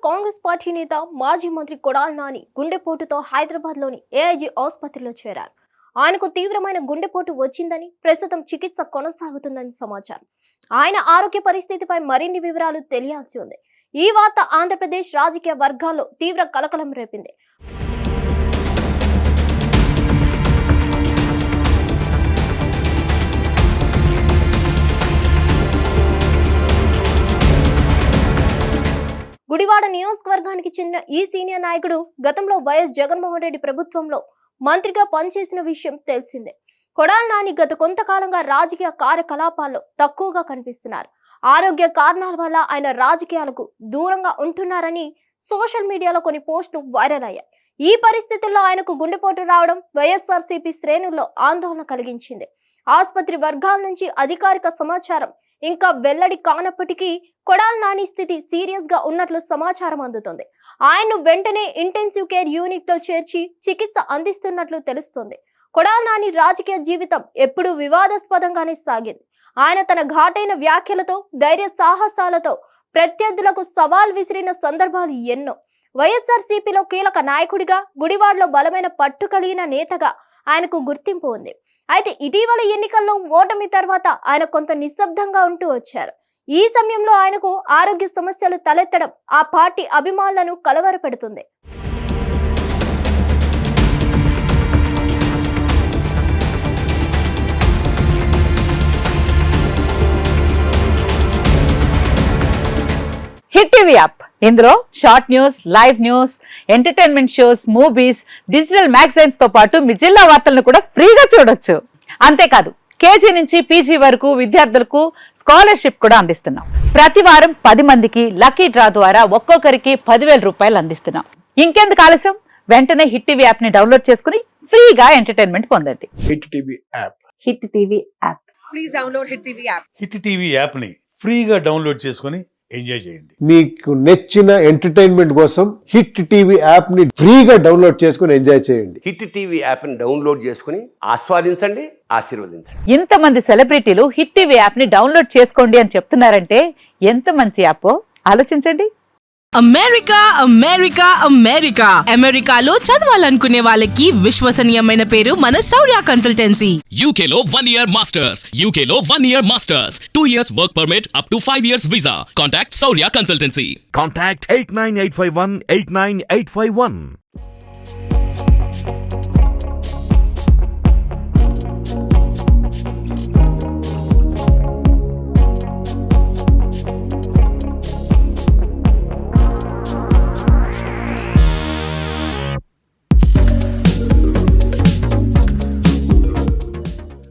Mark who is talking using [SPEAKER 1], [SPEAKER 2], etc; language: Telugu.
[SPEAKER 1] కాంగ్రెస్ పార్టీ నేత మాజీ మంత్రి కొడాలి నాని గుండెపోటుతో హైదరాబాద్లోని ఏఐజీ ఆసుపత్రిలో చేరారు. ఆయనకు తీవ్రమైన గుండెపోటు వచ్చిందని, ప్రస్తుతం చికిత్స కొనసాగుతుందని సమాచారం. ఆయన ఆరోగ్య పరిస్థితిపై మరిన్ని వివరాలు తెలియాల్సి ఉంది. ఈ వార్త ఆంధ్రప్రదేశ్ రాజకీయ వర్గాల్లో తీవ్ర కలకలం రేపింది. గుడివాడ నియోజకవర్గానికి చెందిన ఈ సీనియర్ నాయకుడు గతంలో వైఎస్ జగన్మోహన్ రెడ్డి ప్రభుత్వంలో మంత్రిగా పనిచేసిన విషయం తెలిసిందే. కొడాలి నాని గత కొంతకాలంగా రాజకీయ కార్యకలాపాల్లో తక్కువగా కనిపిస్తున్నారు. ఆరోగ్య కారణాల వల్ల ఆయన రాజకీయాలకు దూరంగా ఉంటున్నారని సోషల్ మీడియాలో కొన్ని పోస్టులు వైరల్ అయ్యాయి. ఈ పరిస్థితుల్లో ఆయనకు గుండెపోటు రావడం వైఎస్ఆర్సీపీ శ్రేణుల్లో ఆందోళన కలిగించింది. ఆసుపత్రి వర్గాల నుంచి అధికారిక సమాచారం ఇంకా వెల్లడి కానప్పటికీ కొడాలి నాని స్థితి సీరియస్ గా ఉన్నట్లు సమాచారం అందుతుంది. ఆయన్ను వెంటనే ఇంటెన్సివ్ కేర్ యూనిట్ లో చేర్చి చికిత్స అందిస్తున్నట్లు తెలుస్తుంది. కొడాలి నాని రాజకీయ జీవితం ఎప్పుడూ వివాదాస్పదంగానే సాగింది. ఆయన తన ఘాటైన వ్యాఖ్యలతో, ధైర్య సాహసాలతో ప్రత్యర్థులకు సవాల్ విసిరిన సందర్భాలు ఎన్నో. వైఎస్ఆర్సీపీలో కీలక నాయకుడిగా, గుడివాడలో బలమైన పట్టు కలిగిన నేతగా ఆయనకు గుర్తింపు ఉంది. అయితే ఇటీవల ఎన్నికల్లో ఓటమి తర్వాత ఆయన కొంత నిశ్శబ్దంగా ఉంటూ వచ్చారు. ఈ సమయంలో ఆయనకు ఆరోగ్య సమస్యలు తలెత్తడం ఆ పార్టీ అభిమానులను కలవరపెడుతుంది.
[SPEAKER 2] హిట్ టీవీ యాప్ ఇందులో short news, live news, entertainment shows, movies, digital magazines తో పాటు మీ జిల్లా వార్తలను కూడా ఫ్రీగా చూడొచ్చు. అంతేకాదు కేజీ నుంచి పీజీ వరకు విద్యార్థులకు స్కాలర్షిప్ కూడా అందిస్తున్నాం. ప్రతి వారం 10 మందికి లక్కీ డ్రా ద్వారా ఒక్కొక్కరికి 10,000 రూపాయలు అందిస్తున్నాం. ఇంకెందుకు ఆలస్యం, వెంటనే హిట్ టీవీ యాప్ ని డౌన్లోడ్ చేసుకుని ఫ్రీగా ఎంటర్టైన్మెంట్ పొందండి.
[SPEAKER 3] Hit TV app.
[SPEAKER 2] Hit TV app.
[SPEAKER 4] Please download hit TV app.
[SPEAKER 5] Hit TV app ని ఫ్రీగా డౌన్లోడ్ చేసుకుని ఎంజాయ్ చేయండి.
[SPEAKER 3] మీకు నచ్చిన ఎంటర్టైన్మెంట్ కోసం హిట్ టీవీ యాప్ ని ఫ్రీగా డౌన్లోడ్ చేసుకుని ఎంజాయ్ చేయండి.
[SPEAKER 6] హిట్ టీవీ యాప్ ని డౌన్లోడ్ చేసుకుని ఆస్వాదించండి, ఆశీర్వదించండి.
[SPEAKER 2] ఇంతమంది సెలబ్రిటీలు హిట్ టీవీ యాప్ ని డౌన్లోడ్ చేసుకోండి అని చెప్తున్నారంటే ఎంత మంచి యాప్ ఆలోచించండి.
[SPEAKER 4] అమెరికా అమెరికా అమెరికా అమెరికాలో చదవాలనుకునే వాళ్ళకి విశ్వసనీయమైన పేరు మన శౌర్య కన్సల్టెన్సీ.
[SPEAKER 7] UK లో 1 year masters. UK లో 1 year masters. 2 years work permit up to 5 years visa. Contact Saurya Consultancy.
[SPEAKER 8] Contact 89851 89851.